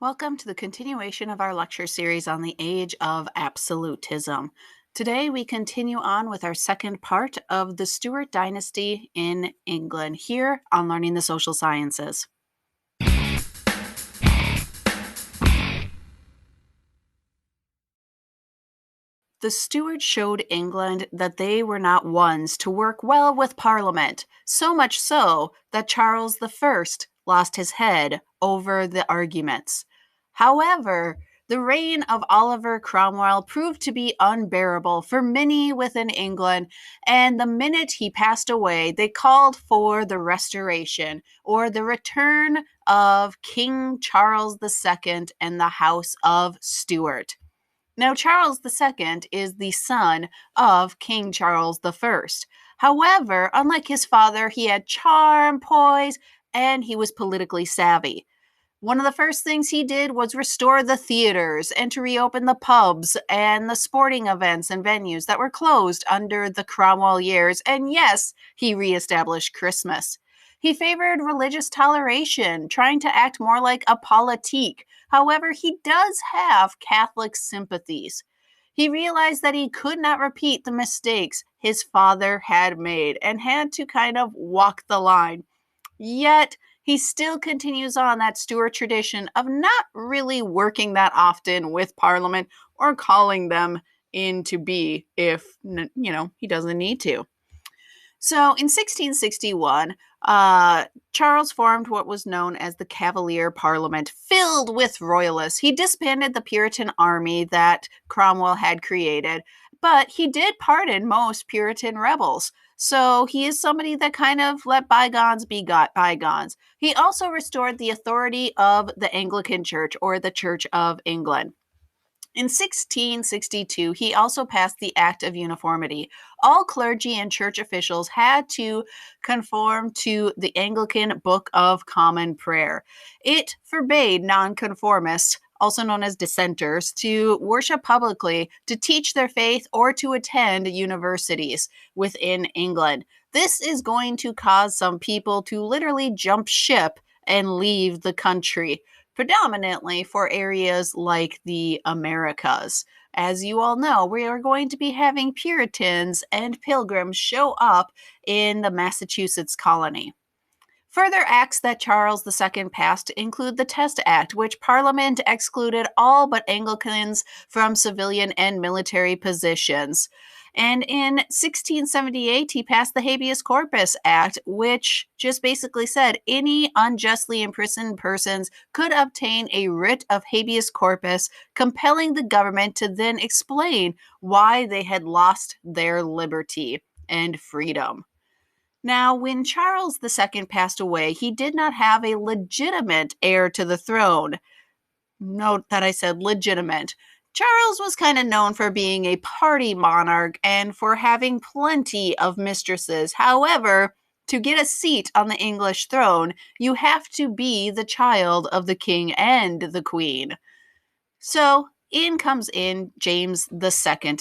Welcome to the continuation of our lecture series on the age of absolutism. Today we continue on with our second part of the Stuart dynasty in England here on Learning the Social Sciences. The Stuarts showed England that they were not ones to work well with Parliament, so much so that Charles I lost his head over the arguments. However, the reign of Oliver Cromwell proved to be unbearable for many within England, and the minute he passed away, they called for the restoration or the return of King Charles II and the House of Stuart. Now, Charles II is the son of King Charles I. However, unlike his father, he had charm, poise, and he was politically savvy. One of the first things he did was restore the theaters and to reopen the pubs and the sporting events and venues that were closed under the Cromwell years. And yes, he reestablished Christmas. He favored religious toleration, trying to act more like a politique. However, he does have Catholic sympathies. He realized that he could not repeat the mistakes his father had made and had to kind of walk the line. Yet, he still continues on that Stuart tradition of not really working that often with Parliament or calling them in to be if, he doesn't need to. So in 1661, Charles formed what was known as the Cavalier Parliament, filled with royalists. He disbanded the Puritan army that Cromwell had created, but he did pardon most Puritan rebels. So he is somebody that kind of let bygones be bygones. He also restored the authority of the Anglican Church or the Church of England. In 1662, he also passed the Act of Uniformity. All clergy and church officials had to conform to the Anglican Book of Common Prayer. It forbade nonconformists, also known as dissenters, to worship publicly, to teach their faith, or to attend universities within England. This is going to cause some people to literally jump ship and leave the country, predominantly for areas like the Americas. As you all know, we are going to be having Puritans and Pilgrims show up in the Massachusetts colony. Further acts that Charles II passed include the Test Act, which Parliament excluded all but Anglicans from civilian and military positions. And in 1678, he passed the Habeas Corpus Act, which just basically said any unjustly imprisoned persons could obtain a writ of habeas corpus, compelling the government to then explain why they had lost their liberty and freedom. Now, when Charles II passed away, he did not have a legitimate heir to the throne. Note that I said legitimate. Charles was kind of known for being a party monarch and for having plenty of mistresses. However, to get a seat on the English throne, you have to be the child of the king and the queen. So in comes in James II,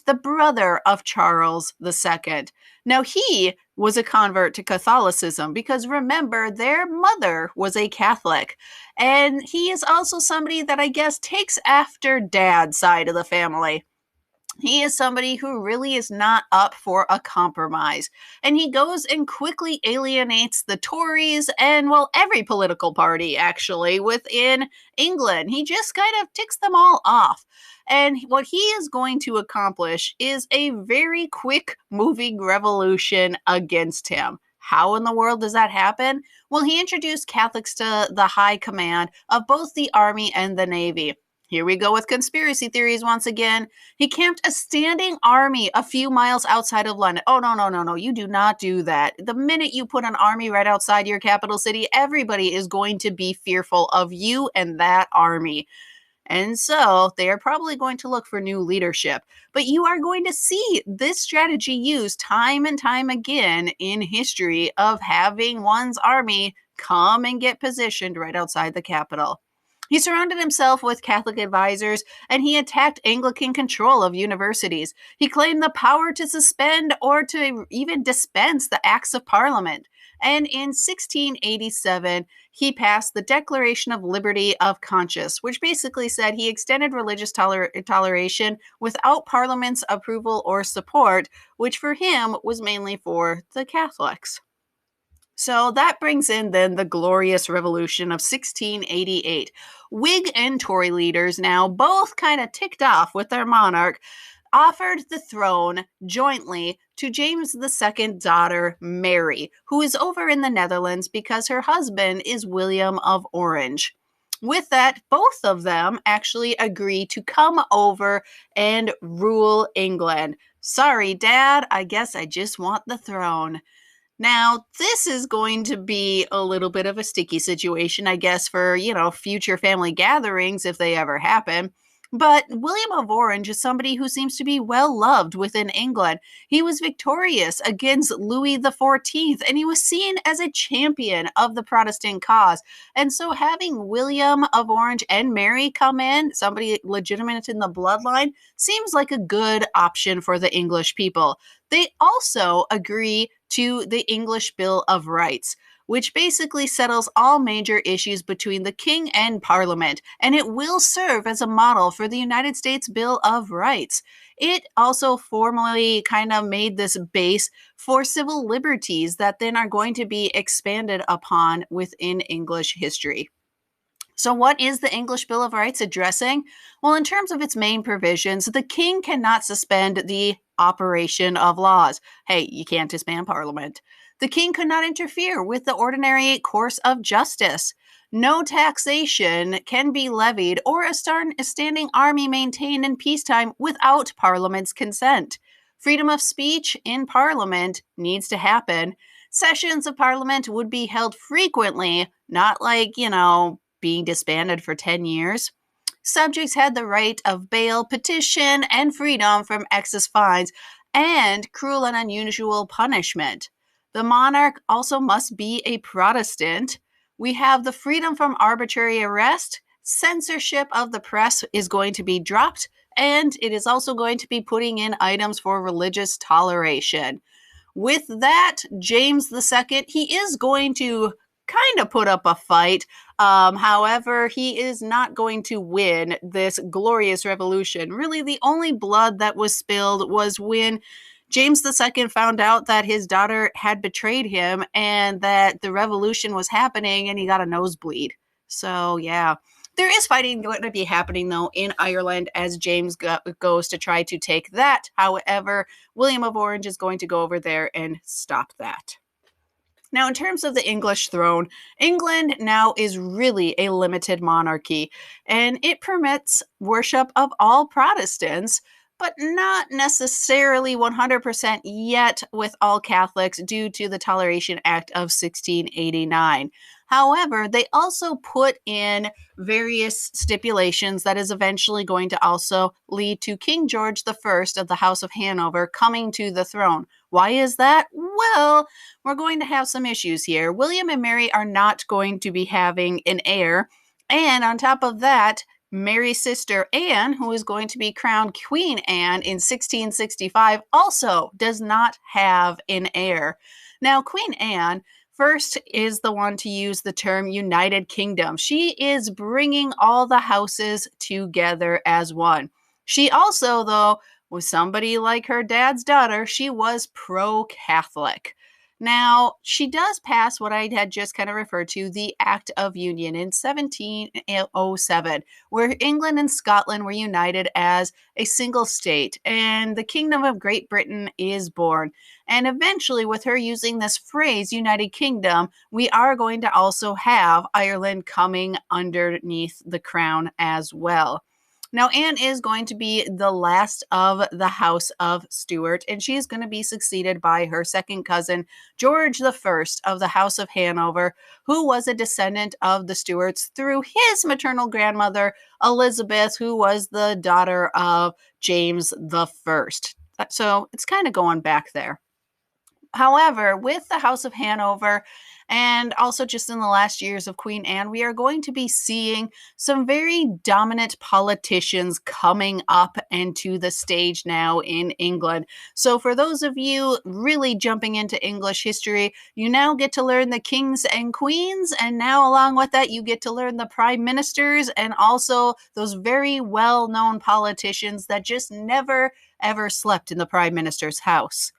the brother of Charles II. Now, he was a convert to Catholicism because remember, their mother was a Catholic. And he is also somebody that I guess takes after dad's side of the family. He is somebody who really is not up for a compromise. And he goes and quickly alienates the Tories and, well, every political party, actually, within England. He just kind of ticks them all off. And what he is going to accomplish is a very quick moving revolution against him. How in the world does that happen? Well, he introduced Catholics to the high command of both the Army and the Navy. Here we go with conspiracy theories once again. He camped a standing army a few miles outside of London. Oh, no. You do not do that. The minute you put an army right outside your capital city, everybody is going to be fearful of you and that army. And so they are probably going to look for new leadership. But you are going to see this strategy used time and time again in history of having one's army come and get positioned right outside the capital. He surrounded himself with Catholic advisors, and he attacked Anglican control of universities. He claimed the power to suspend or to even dispense the acts of Parliament. And in 1687, he passed the Declaration of Liberty of Conscience, which basically said he extended religious toleration without Parliament's approval or support, which for him was mainly for the Catholics. So that brings in then the Glorious Revolution of 1688. Whig and Tory leaders, now both kind of ticked off with their monarch, offered the throne jointly to James II's daughter, Mary, who is over in the Netherlands because her husband is William of Orange. With that, both of them actually agree to come over and rule England. Sorry, Dad, I guess I just want the throne. Now, this is going to be a little bit of a sticky situation, I guess, for, future family gatherings if they ever happen. But William of Orange is somebody who seems to be well loved within England. He was victorious against Louis XIV, and he was seen as a champion of the Protestant cause. And so having William of Orange and Mary come in, somebody legitimate in the bloodline, seems like a good option for the English people. They also agree to the English Bill of Rights, which basically settles all major issues between the king and parliament, and it will serve as a model for the United States Bill of Rights. It also formally kind of made this base for civil liberties that then are going to be expanded upon within English history. So, what is the English Bill of Rights addressing? Well, in terms of its main provisions, the king cannot suspend the operation of laws. Hey, you can't disband Parliament. The king could not interfere with the ordinary course of justice. No taxation can be levied or a standing army maintained in peacetime without Parliament's consent. Freedom of speech in Parliament needs to happen. Sessions of Parliament would be held frequently, not like, being disbanded for 10 years. Subjects had the right of bail, petition, and freedom from excess fines and cruel and unusual punishment. The monarch also must be a Protestant. We have the freedom from arbitrary arrest. Censorship of the press is going to be dropped, and it is also going to be putting in items for religious toleration. With that, James II, he is going to kind of put up a fight. However, he is not going to win this glorious revolution. Really, the only blood that was spilled was when James II found out that his daughter had betrayed him and that the revolution was happening, and he got a nosebleed. So, yeah. There is fighting going to be happening, though, in Ireland as James goes to try to take that. However, William of Orange is going to go over there and stop that. Now, in terms of the English throne, England now is really a limited monarchy, and it permits worship of all Protestants, but not necessarily 100% yet with all Catholics due to the Toleration Act of 1689. However, they also put in various stipulations that is eventually going to also lead to King George I of the House of Hanover coming to the throne. Why is that? Well, we're going to have some issues here. William and Mary are not going to be having an heir. And on top of that, Mary's sister Anne, who is going to be crowned Queen Anne in 1665, also does not have an heir. Now, Queen Anne first is the one to use the term United Kingdom. She is bringing all the houses together as one. She also, though, was somebody like her dad's daughter. She was pro-Catholic. Now, she does pass what I had just kind of referred to, the Act of Union in 1707, where England and Scotland were united as a single state, and the Kingdom of Great Britain is born. And eventually, with her using this phrase, United Kingdom, we are going to also have Ireland coming underneath the crown as well. Now, Anne is going to be the last of the House of Stuart, and she is going to be succeeded by her second cousin, George I of the House of Hanover, who was a descendant of the Stuarts through his maternal grandmother, Elizabeth, who was the daughter of James I. So it's kind of going back there. However, with the House of Hanover, And also, just in the last years of Queen Anne, we are going to be seeing some very dominant politicians coming up into the stage now in England. So, for those of you really jumping into English history, you now get to learn the kings and queens, and now, along with that, you get to learn the prime ministers and also those very well known politicians that just never ever slept in the prime minister's house.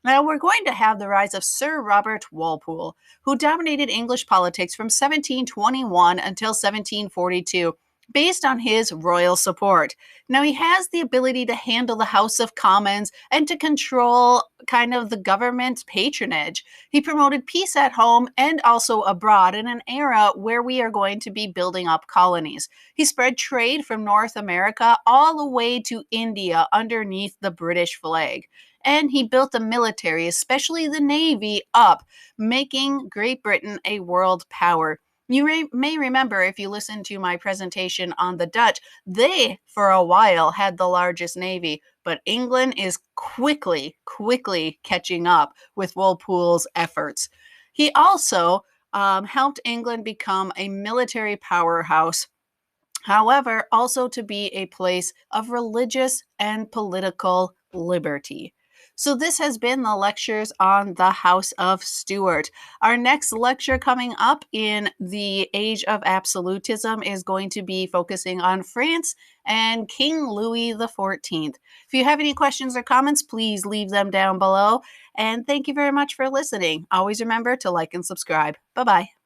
Now, we're going to have the rise of Sir Robert Walpole, who dominated English politics from 1721 until 1742, based on his royal support. Now, he has the ability to handle the House of Commons and to control kind of the government's patronage. He promoted peace at home and also abroad in an era where we are going to be building up colonies. He spread trade from North America all the way to India underneath the British flag. And he built the military, especially the Navy, up, making Great Britain a world power. You may remember, if you listen to my presentation on the Dutch, they, for a while, had the largest navy, but England is quickly catching up with Walpole's efforts. He also helped England become a military powerhouse, however, also to be a place of religious and political liberty. So this has been the lectures on the House of Stuart. Our next lecture coming up in the Age of Absolutism is going to be focusing on France and King Louis XIV. If you have any questions or comments, please leave them down below. And thank you very much for listening. Always remember to like and subscribe. Bye-bye.